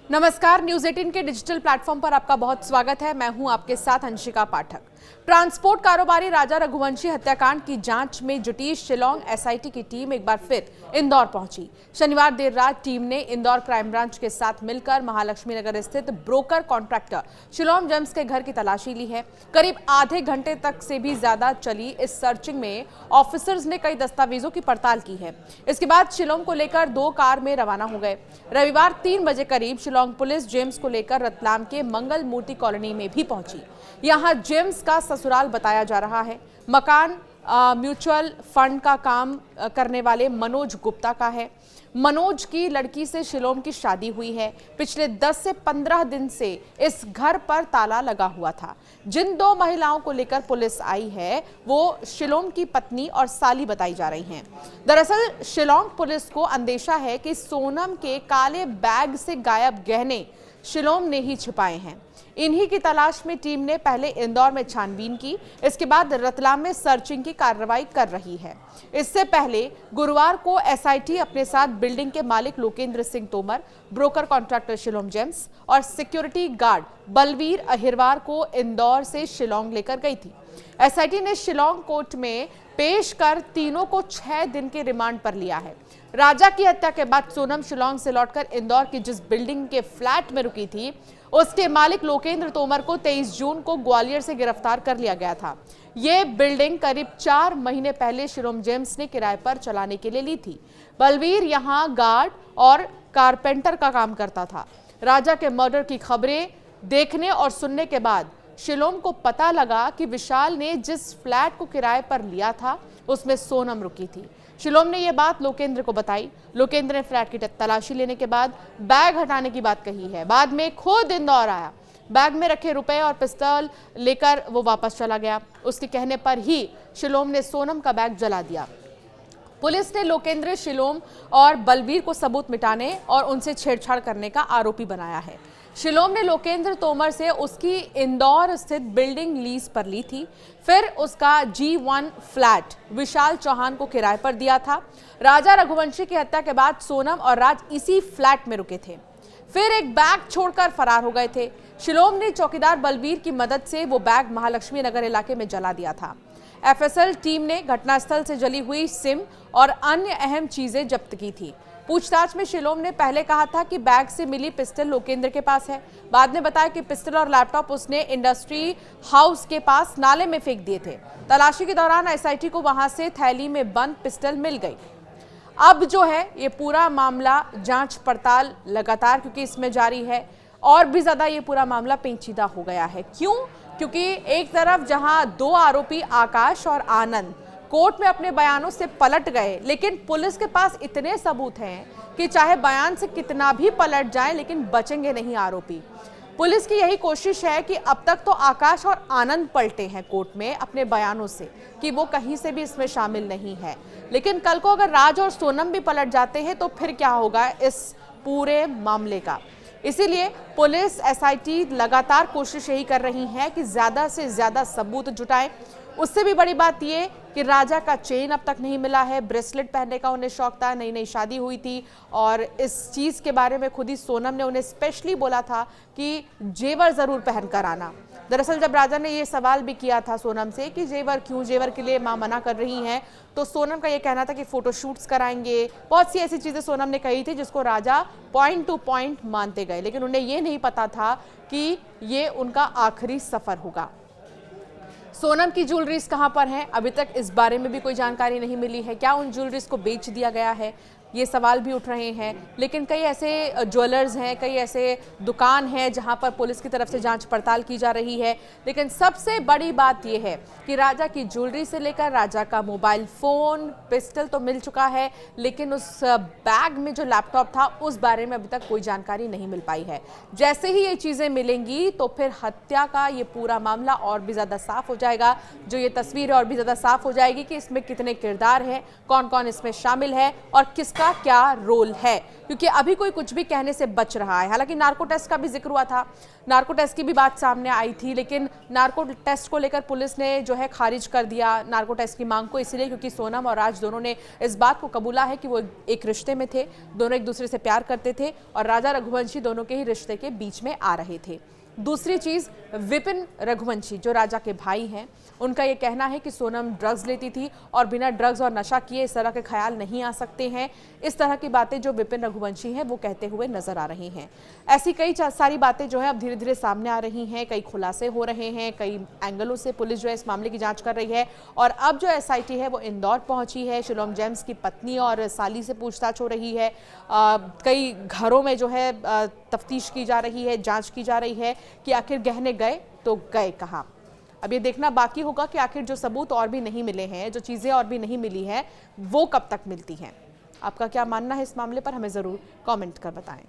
नमस्कार, न्यूज 18 के digital platform पर आपका बहुत स्वागत है। मैं हूं आपके साथ अंशिका पाठक। ट्रांसपोर्ट कारोबारी राजा रघुवंशी हत्याकांड की जांच में जुटी शिलोंग एसआईटी की टीम एक बार फिर इंदौर पहुंची। शनिवार देर रात टीम ने इंदौर क्राइम ब्रांच के साथ मिलकर महालक्ष्मी नगर स्थित ब्रोकर कॉन्ट्रैक्टर शिलोंग जेम्स के घर की तलाशी ली है। करीब आधे घंटे तक से भी ज्यादा चली इस सर्चिंग में ऑफिसर्स ने कई दस्तावेजों की पड़ताल की है। इसके बाद शिलोंग को लेकर 2 कार में रवाना हो गए। रविवार 3 बजे करीब शिलोंग पुलिस जेम्स को लेकर रतलाम के मंगल मूर्ति कॉलोनी में भी पहुंची। यहां जेम्स का ससुराल बताया जा रहा है। मकान म्यूचुअल फंड का काम करने वाले मनोज गुप्ता का है। मनोज की लड़की से शिलोंग की शादी हुई है। पिछले 10 से 15 दिन से इस घर पर ताला लगा हुआ था। जिन 2 महिलाओं को लेकर पुलिस आई है वो शिलोंग की पत्नी और साली बताई जा रही हैं। दरअसल शिलोंग पुलिस को अंदेशा है कि सोनम के काले बैग से गायब गहने शिलोंग ने ही छिपाए हैं। इन्हीं की तलाश में टीम ने पहले इंदौर में छानबीन की, इसके बाद रतलाम में सर्चिंग की कार्रवाई कर रही है। इससे पहले गुरुवार को एसआईटी अपने साथ बिल्डिंग के मालिक Lokendra Singh Tomar, broker contractor Shillong James और सिक्योरिटी गार्ड बलवीर अहिरवार को इंदौर से शिलोंग लेकर गई थी। एसआईटी ने शिलोंग कोर्ट में पेश कर तीनों को 6 दिन के रिमांड पर लिया है। राजा की हत्या के बाद सोनम शिलोंग से लौटकर इंदौर की जिस बिल्डिंग के फ्लैट में रुकी थी उसके मालिक लोकेंद्र तोमर को 23 जून को ग्वालियर से गिरफ्तार कर लिया गया था। ये बिल्डिंग करीब 4 महीने पहले शिलोंग जेम्स ने किराए पर चलाने के लिए ली थी। बलवीर यहां गार्ड और कारपेंटर का काम करता था। राजा के मर्डर की खबरें देखने और सुनने के बाद शिलोंग को पता लगा कि विशाल ने जिस फ्लैट को किराए पर लिया था उसमें सोनम रुकी थी। शिलोंग ने यह बात लोकेंद्र को बताई। लोकेंद्र ने फ्लैट की तलाशी लेने के बाद बैग हटाने की बात कही है। बाद में खुद इंदौर आया, बैग में रखे रुपए और पिस्तौल लेकर वो वापस चला गया। उसके कहने पर ही शिलोंग ने सोनम का बैग जला दिया। पुलिस ने लोकेंद्र, शिलोंग और बलवीर को सबूत मिटाने और उनसे छेड़छाड़ करने का आरोपी बनाया है। शिलोंग ने लोकेंद्र तोमर से उसकी इंदौर स्थित बिल्डिंग लीज पर ली थी, फिर उसका G1 फ्लैट विशाल चौहान को किराए पर दिया था। राजा रघुवंशी की हत्या के बाद सोनम और राज इसी फ्लैट में रुके थे, फिर एक बैग छोड़कर फरार हो गए थे। शिलोंग ने चौकीदार बलवीर की मदद से वो बैग महालक्ष्मी नगर इलाके में जला दिया था। एफएसएल टीम ने घटनास्थल से जली हुई सिम और अन्य अहम चीजें जब्त की थी। पूछताछ में शिलोंग ने पहले कहा था कि बैग से मिली पिस्टल लोकेंद्र के पास है। बाद में बताया कि पिस्टल और लैपटॉप उसने इंडस्ट्री हाउस के पास नाले में फेंक दिए थे। तलाशी के दौरान एसआईटी को वहां से थैली में बंद पिस्टल मिल गई। अब जो है ये पूरा मामला जांच पड़ताल लगातार क्योंकि इसमें जारी है और भी ज्यादा ये पूरा मामला पेचीदा हो गया है। क्यों? क्योंकि एक तरफ जहां 2 आरोपी आकाश और आनंद कोर्ट में अपने बयानों से पलट गए, लेकिन पुलिस के पास इतने सबूत हैं कि चाहे बयान से कितना भी पलट जाए लेकिन बचेंगे नहीं आरोपी। पुलिस की यही कोशिश है कि अब तक तो आकाश और आनंद पलटे हैं कोर्ट में अपने बयानों से कि वो कहीं से भी इसमें शामिल नहीं है, लेकिन कल को अगर राज और सोनम भी पलट जाते हैं तो फिर क्या होगा इस पूरे मामले का। इसीलिए पुलिस, एसआईटी लगातार कोशिश यही कर रही है कि ज्यादा से ज्यादा सबूत जुटाएं। उससे भी बड़ी बात यह कि राजा का चेन अब तक नहीं मिला है। ब्रेसलेट पहनने का उन्हें शौक था, नई नई शादी हुई थी और इस चीज के बारे में खुद ही सोनम ने उन्हें स्पेशली बोला था कि जेवर जरूर पहन कर आना। दरअसल जब राजा ने ये सवाल भी किया था सोनम से कि जेवर क्यों, जेवर के लिए मां मना कर रही हैं, तो सोनम का ये कहना था कि फोटोशूट्स कराएंगे। बहुत सी ऐसी चीजें सोनम ने कही थी जिसको राजा पॉइंट टू पॉइंट मानते गए, लेकिन उन्हें ये नहीं पता था कि ये उनका आखिरी सफर होगा। सोनम की ज्वेलरीज कहां पर हैं, अभी तक इस बारे में भी कोई जानकारी नहीं मिली है। क्या उन ज्वेलरीज को बेच दिया गया है, ये सवाल भी उठ रहे हैं। लेकिन कई ऐसे ज्वेलर्स हैं, कई ऐसे दुकान हैं जहां पर पुलिस की तरफ से जांच पड़ताल की जा रही है। लेकिन सबसे बड़ी बात यह है कि राजा की ज्वेलरी से लेकर राजा का मोबाइल फोन, पिस्टल तो मिल चुका है, लेकिन उस बैग में जो लैपटॉप था उस बारे में अभी तक कोई जानकारी नहीं मिल पाई है। जैसे ही ये चीजें मिलेंगी तो फिर हत्या का ये पूरा मामला और भी ज्यादा साफ हो जाएगा। जो ये तस्वीर है और भी ज्यादा साफ हो जाएगी कि इसमें कितने किरदार हैं, कौन कौन इसमें शामिल है और किस का क्या रोल है, क्योंकि अभी कोई कुछ भी कहने से बच रहा है। हालांकि नार्को टेस्ट का भी जिक्र हुआ था, नार्को टेस्ट की भी बात सामने आई थी, लेकिन नार्को टेस्ट को लेकर पुलिस ने जो है खारिज कर दिया नार्को टेस्ट की मांग को, इसलिए क्योंकि सोनम और राज दोनों ने इस बात को कबूला है कि वो एक रिश्ते में थे, दोनों एक दूसरे से प्यार करते थे और राजा रघुवंशी दोनों के ही रिश्ते के बीच में आ रहे थे। दूसरी चीज, विपिन रघुवंशी जो राजा के भाई हैं, उनका ये कहना है कि सोनम ड्रग्स लेती थी और बिना ड्रग्स और नशा किए इस तरह के ख्याल नहीं आ सकते हैं। इस तरह की बातें जो विपिन रघुवंशी हैं वो कहते हुए नजर आ रही हैं। ऐसी कई सारी बातें जो है अब धीरे धीरे सामने आ रही हैं, कई खुलासे हो रहे हैं, कई एंगलों से पुलिस जो है इस मामले की जांच कर रही है। और अब जो SIT है वो इंदौर पहुंची है, शिलोंग जेम्स की पत्नी और साली से पूछताछ हो रही है। कई घरों में जो है तफ्तीश की जा रही है, जांच की जा रही है कि आखिर गहने गए तो गए कहाँ। अब ये देखना बाकी होगा कि आखिर जो सबूत और भी नहीं मिले हैं, जो चीज़ें और भी नहीं मिली हैं, वो कब तक मिलती हैं। आपका क्या मानना है इस मामले पर, हमें ज़रूर कमेंट कर बताएं।